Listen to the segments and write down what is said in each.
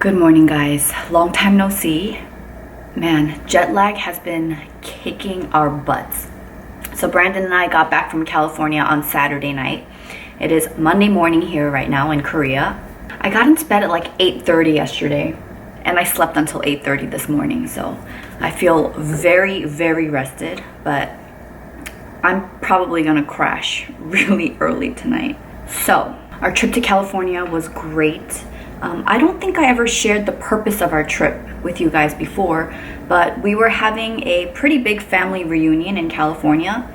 Good morning, guys. Long time no see. Man, jet lag has been kicking our butts. So Brandon and I got back from California on Saturday night. It is Monday morning here right now in Korea. I got into bed at like 8:30 yesterday and I slept until 8:30 this morning. So I feel very, very rested, but I'm probably gonna crash really early tonight. So our trip to California was great. I don't think I ever shared the purpose of our trip with you guys before, but we were having a pretty big family reunion in California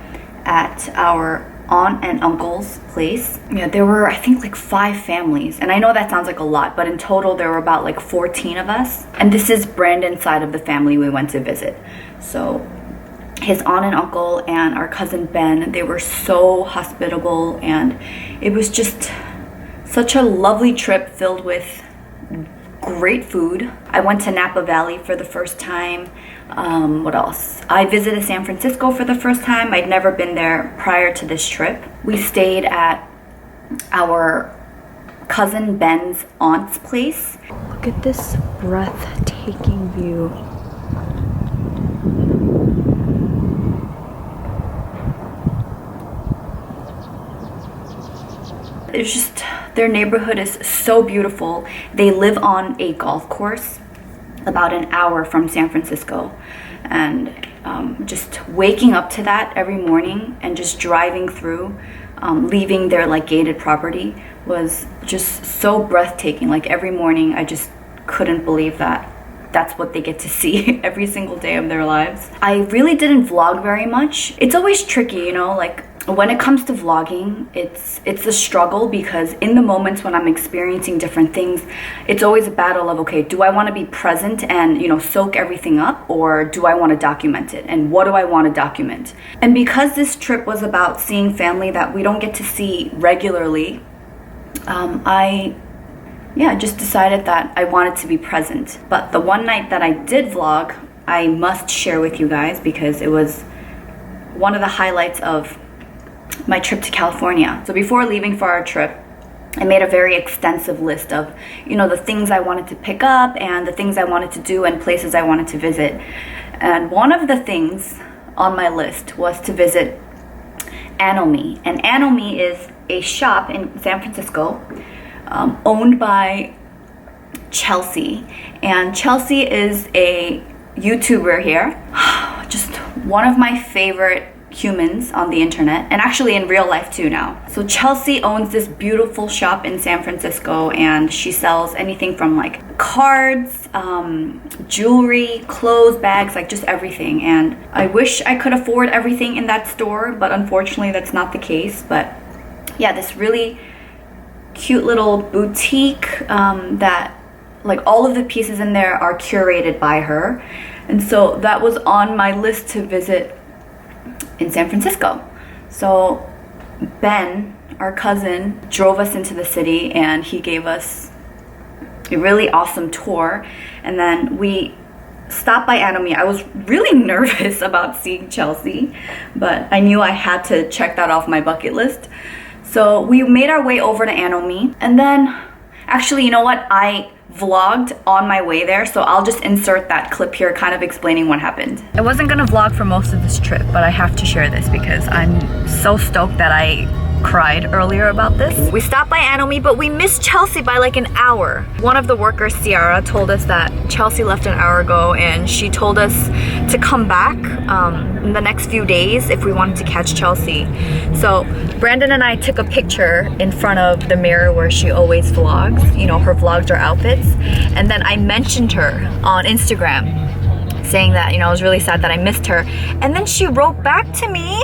at our aunt and uncle's place. Yeah, there were, I think, like 5 families. And I know that sounds like a lot, but in total there were about like 14 of us. And this is Brandon's side of the family we went to visit. So his aunt and uncle and our cousin Ben, they were so hospitable, and it was just such a lovely trip filled with great food. I went to Napa Valley for the first time. What else? I visited San Francisco for the first time. I'd never been there prior to this trip. We stayed at our cousin Ben's aunt's place. Look at this breathtaking view. It's just, their neighborhood is so beautiful. They live on a golf course about an hour from San Francisco, and just waking up to that every morning and just driving through, leaving their like gated property was just so breathtaking. Like every morning I just couldn't believe that that's what they get to see every single day of their lives. I really didn't vlog very much. It's always tricky, you know, like when it comes to vlogging, it's a struggle, because in the moments when I'm experiencing different things, it's always a battle of, okay, do I want to be present and, you know, soak everything up, or do I want to document it, and what do I want to document? And because this trip was about seeing family that we don't get to see regularly, I just decided that I wanted to be present. But the one night that I did vlog, I must share with you guys, because it was one of the highlights of my trip to California. So before leaving for our trip, I made a very extensive list of, you know, the things I wanted to pick up and the things I wanted to do and places I wanted to visit. And one of the things on my list was to visit Anomi. And Anomi is a shop in San Francisco owned by Chelsea. And Chelsea is a YouTuber here. Just one of my favorite humans on the internet, and actually in real life too now. So Chelsea owns this beautiful shop in San Francisco, and she sells anything from like cards, jewelry, clothes, bags, like just everything. And I wish I could afford everything in that store, but unfortunately that's not the case. But yeah, this really cute little boutique that like all of the pieces in there are curated by her. And so that was on my list to visit in San Francisco. So Ben, our cousin, drove us into the city, and he gave us a really awesome tour. And then we stopped by Anomi. I was really nervous about seeing Chelsea, but I knew I had to check that off my bucket list. So we made our way over to Anomi, and then actually, you know what? I vlogged on my way there, so I'll just insert that clip here kind of explaining what happened. I wasn't gonna vlog for most of this trip, but I have to share this because I'm so stoked that I cried earlier about this. We stopped by Anomi, but we missed Chelsea by like an hour. One of the workers, Ciara, told us that Chelsea left an hour ago, and she told us to come back in the next few days if we wanted to catch Chelsea. So Brandon and I took a picture in front of the mirror where she always vlogs. You know, her vlogs are outfits. And then I mentioned her on Instagram, saying that, you know, I was really sad that I missed her. And then she wrote back to me,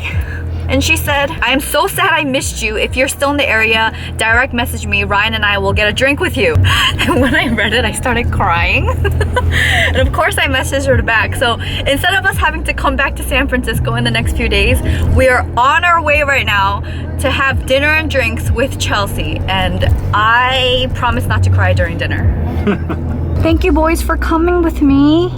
and she said, I am so sad I missed you. If you're still in the area, direct message me. Ryan and I will get a drink with you. And when I read it, I started crying. And of course I messaged her back. So instead of us having to come back to San Francisco in the next few days, we are on our way right now to have dinner and drinks with Chelsea. And I promise not to cry during dinner. Thank you boys for coming with me.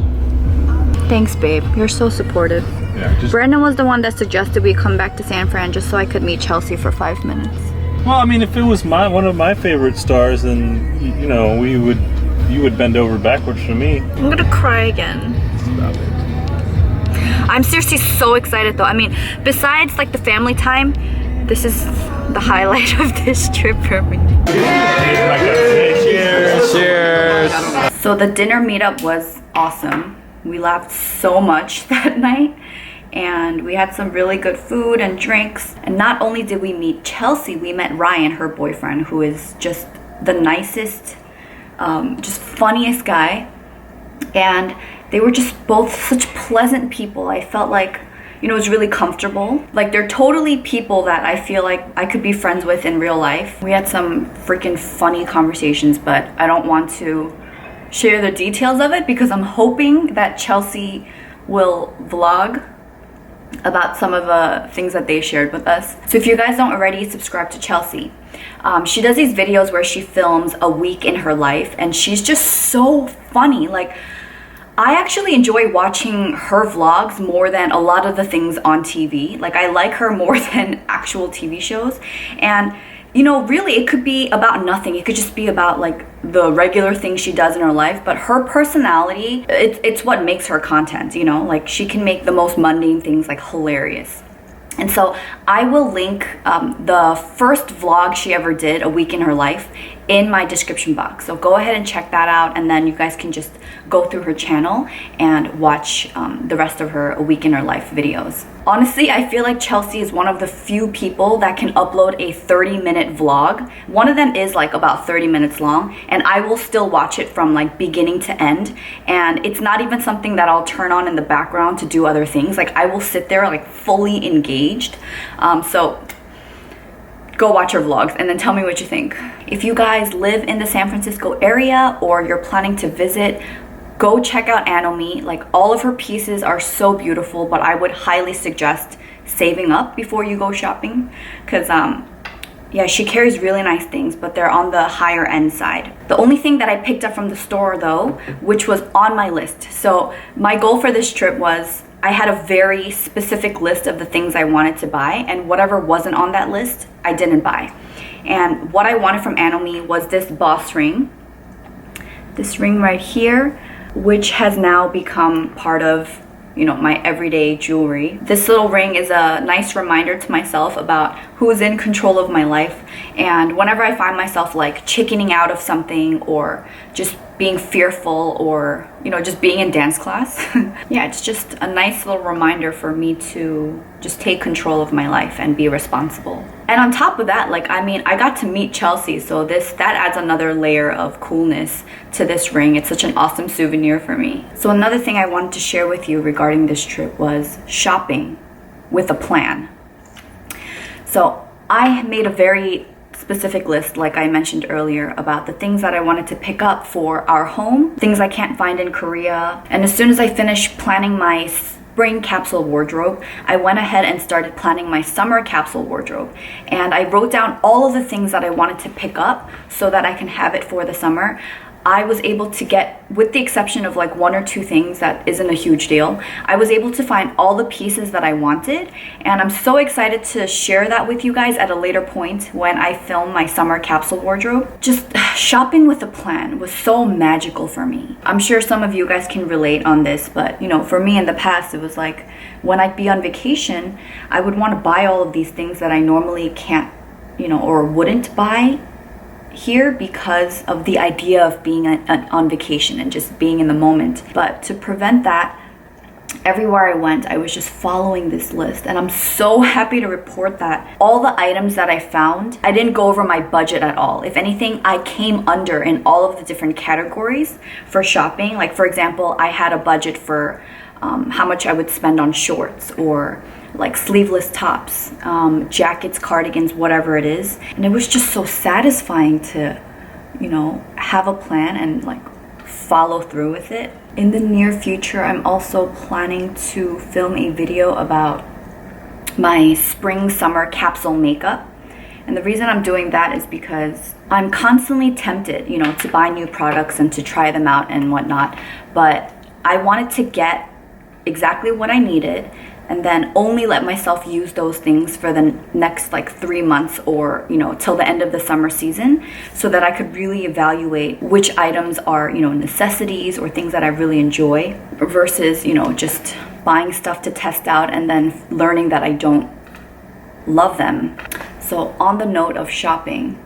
Thanks babe, you're so supportive. Yeah, Brandon was the one that suggested we come back to San Fran just so I could meet Chelsea for 5 minutes. Well, I mean, if it was one of my favorite stars, then, you know, we would You would bend over backwards for me. I'm gonna cry again. Stop it. I'm seriously so excited though. I mean, besides like the family time, this is the highlight of this trip for me. Cheers. Cheers. So the dinner meetup was awesome. We laughed so much that night, and we had some really good food and drinks. And not only did we meet Chelsea, we met Ryan, her boyfriend, who is just the nicest, just funniest guy. And they were just both such pleasant people. I felt like, you know, it was really comfortable. Like, they're totally people that I feel like I could be friends with in real life. We had some freaking funny conversations, but I don't want to share the details of it because I'm hoping that Chelsea will vlog about some of the things that they shared with us. So if you guys don't already, subscribe to Chelsea. She does these videos where she films a week in her life, and she's just so funny. Like, I actually enjoy watching her vlogs more than a lot of the things on TV. Like, I like her more than actual TV shows. And, you know, really, it could be about nothing. It could just be about, like, the regular things she does in her life. But her personality, it's what makes her content, you know? Like, she can make the most mundane things, like, hilarious. And so I will link the first vlog she ever did, a week in her life, in my description box. So go ahead and check that out, and then you guys can just go through her channel and watch the rest of her a week in her life videos. Honestly, I feel like Chelsea is one of the few people that can upload a 30-minute vlog. One of them is like about 30 minutes long, and I will still watch it from like beginning to end. And it's not even something that I'll turn on in the background to do other things. Like, I will sit there like fully engaged. So go watch her vlogs and then tell me what you think. If you guys live in the San Francisco area or you're planning to visit, go check out Anomi. Like, all of her pieces are so beautiful, but I would highly suggest saving up before you go shopping, because yeah, she carries really nice things, but they're on the higher end side. The only thing that I picked up from the store though, which was on my list. So my goal for this trip was, I had a very specific list of the things I wanted to buy, and whatever wasn't on that list, I didn't buy. And what I wanted from Anomi was this boss ring. This ring right here, which has now become part of, you know, my everyday jewelry. This little ring is a nice reminder to myself about who's in control of my life. And whenever I find myself like chickening out of something, or just being fearful, or, you know, just being in dance class, yeah, it's just a nice little reminder for me to just take control of my life and be responsible. And on top of that, like, I mean, I got to meet Chelsea, so that adds another layer of coolness to this ring. It's such an awesome souvenir for me. So another thing I wanted to share with you regarding this trip was shopping with a plan. So I made a very specific list, like I mentioned earlier, about the things that I wanted to pick up for our home, things I can't find in Korea. And as soon as I finished planning my spring capsule wardrobe, I went ahead and started planning my summer capsule wardrobe. And I wrote down all of the things that I wanted to pick up so that I can have it for the summer. I was able to get, with the exception of like one or two things that isn't a huge deal, I was able to find all the pieces that I wanted, and I'm so excited to share that with you guys at a later point when I film my summer capsule wardrobe. Just shopping with a plan was so magical for me. I'm sure some of you guys can relate on this, but you know, for me in the past, it was like when I'd be on vacation, I would want to buy all of these things that I normally can't, you know, or wouldn't buy here because of the idea of being on vacation and just being in the moment. But to prevent that, everywhere I went, I was just following this list, and I'm so happy to report that all the items that I found, I didn't go over my budget at all. If anything, I came under in all of the different categories for shopping. Like, for example, I had a budget for how much I would spend on shorts, or like sleeveless tops, jackets, cardigans, whatever it is. And it was just so satisfying to, you know, have a plan and like follow through with it. In the near future, I'm also planning to film a video about my spring summer capsule makeup. And the reason I'm doing that is because I'm constantly tempted, you know, to buy new products and to try them out and whatnot. But I wanted to get exactly what I needed and then only let myself use those things for the next like 3 months, or till the end of the summer season, so that I could really evaluate which items are necessities or things that I really enjoy, versus just buying stuff to test out and then learning that I don't love them. So on the note of shopping,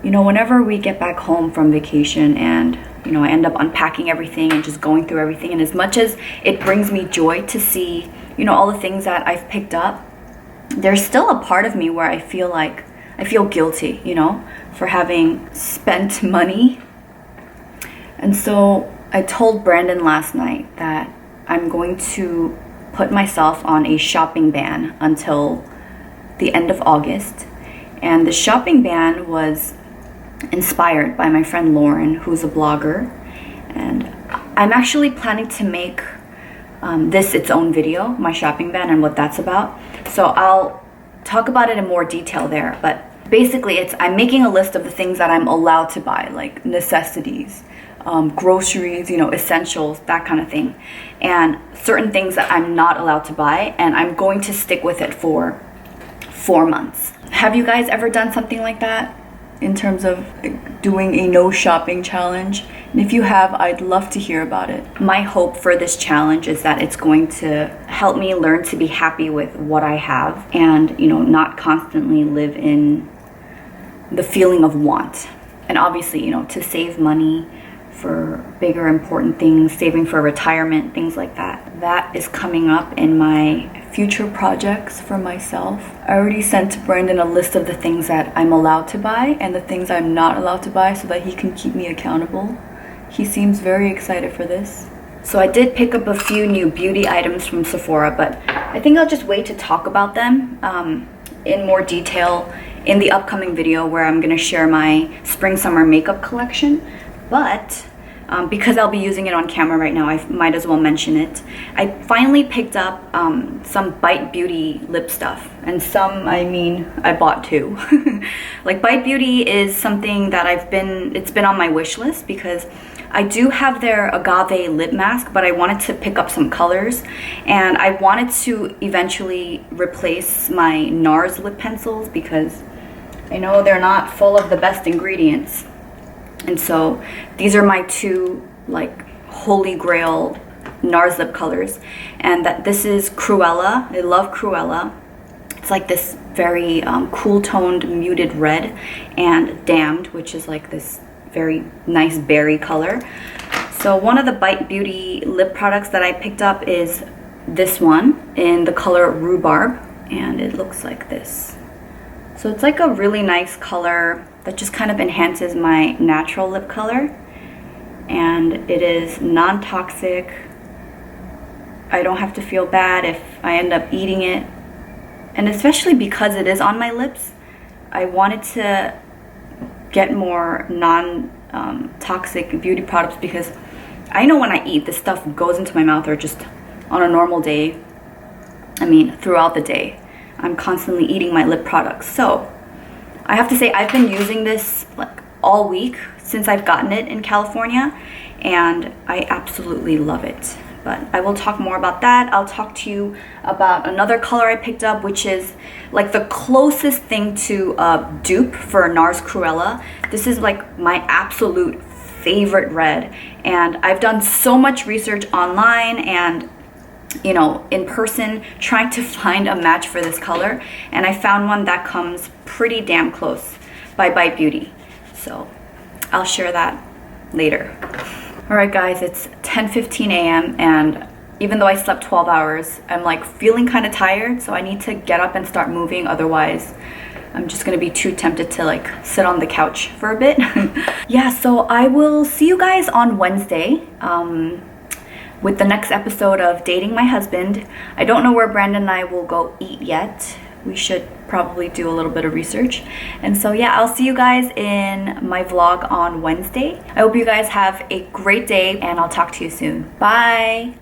whenever we get back home from vacation and I end up unpacking everything and just going through everything, and as much as it brings me joy to see all the things that I've picked up, there's still a part of me where I feel guilty for having spent money. And so I told Brandon last night that I'm going to put myself on a shopping ban until the end of August. And the shopping ban was inspired by my friend Lauren, who's a blogger, and I'm actually planning to make this its own video, my shopping ban and what that's about. So I'll talk about it in more detail there, but basically I'm making a list of the things that I'm allowed to buy, like necessities, groceries, essentials, that kind of thing, and certain things that I'm not allowed to buy, and I'm going to stick with it for 4 months. Have you guys ever done something like that in terms of doing a no shopping challenge? And if you have, I'd love to hear about it. My hope for this challenge is that it's going to help me learn to be happy with what I have, and not constantly live in the feeling of want. And obviously, to save money for bigger important things, saving for retirement, things like that. That is coming up in my future projects for myself. I already sent to Brandon a list of the things that I'm allowed to buy and the things I'm not allowed to buy, so that he can keep me accountable. He seems very excited for this. So I did pick up a few new beauty items from Sephora, but I think I'll just wait to talk about them in more detail in the upcoming video, where I'm gonna share my spring-summer makeup collection. But because I'll be using it on camera right now, I might as well mention it. I finally picked up some Bite Beauty lip stuff, and I bought 2. Like, Bite Beauty is something that it's been on my wish list, because I do have their agave lip mask, but I wanted to pick up some colors, and I wanted to eventually replace my NARS lip pencils, because I know they're not full of the best ingredients. And so these are my 2 like holy grail NARS lip colors, and this is Cruella. I love Cruella. It's like this very cool toned muted red, and Damned, which is like this very nice berry color. So one of the Bite Beauty lip products that I picked up is this one in the color Rhubarb, and it looks like this. So it's like a really nice color that just kind of enhances my natural lip color, and it is non-toxic. I don't have to feel bad if I end up eating it, and especially because it is on my lips, I wanted to get more non-toxic beauty products, because I know when I eat, this stuff goes into my mouth, or just on a normal day, throughout the day, I'm constantly eating my lip products. So I have to say, I've been using this like all week since I've gotten it in California, and I absolutely love it. But I will talk more about that. I'll talk to you about another color I picked up, which is like the closest thing to a dupe for NARS Cruella. This is like my absolute favorite red, and I've done so much research online and in person, trying to find a match for this color, and I found one that comes pretty damn close by Bite Beauty. So I'll share that later. Alright guys, it's 10:15 a.m. and even though I slept 12 hours, I'm like feeling kind of tired, so I need to get up and start moving, otherwise I'm just gonna be too tempted to like sit on the couch for a bit. Yeah, so I will see you guys on Wednesday with the next episode of Dating My Husband. I don't know where Brandon and I will go eat yet. We should probably do a little bit of research. And so yeah, I'll see you guys in my vlog on Wednesday. I hope you guys have a great day, and I'll talk to you soon. Bye!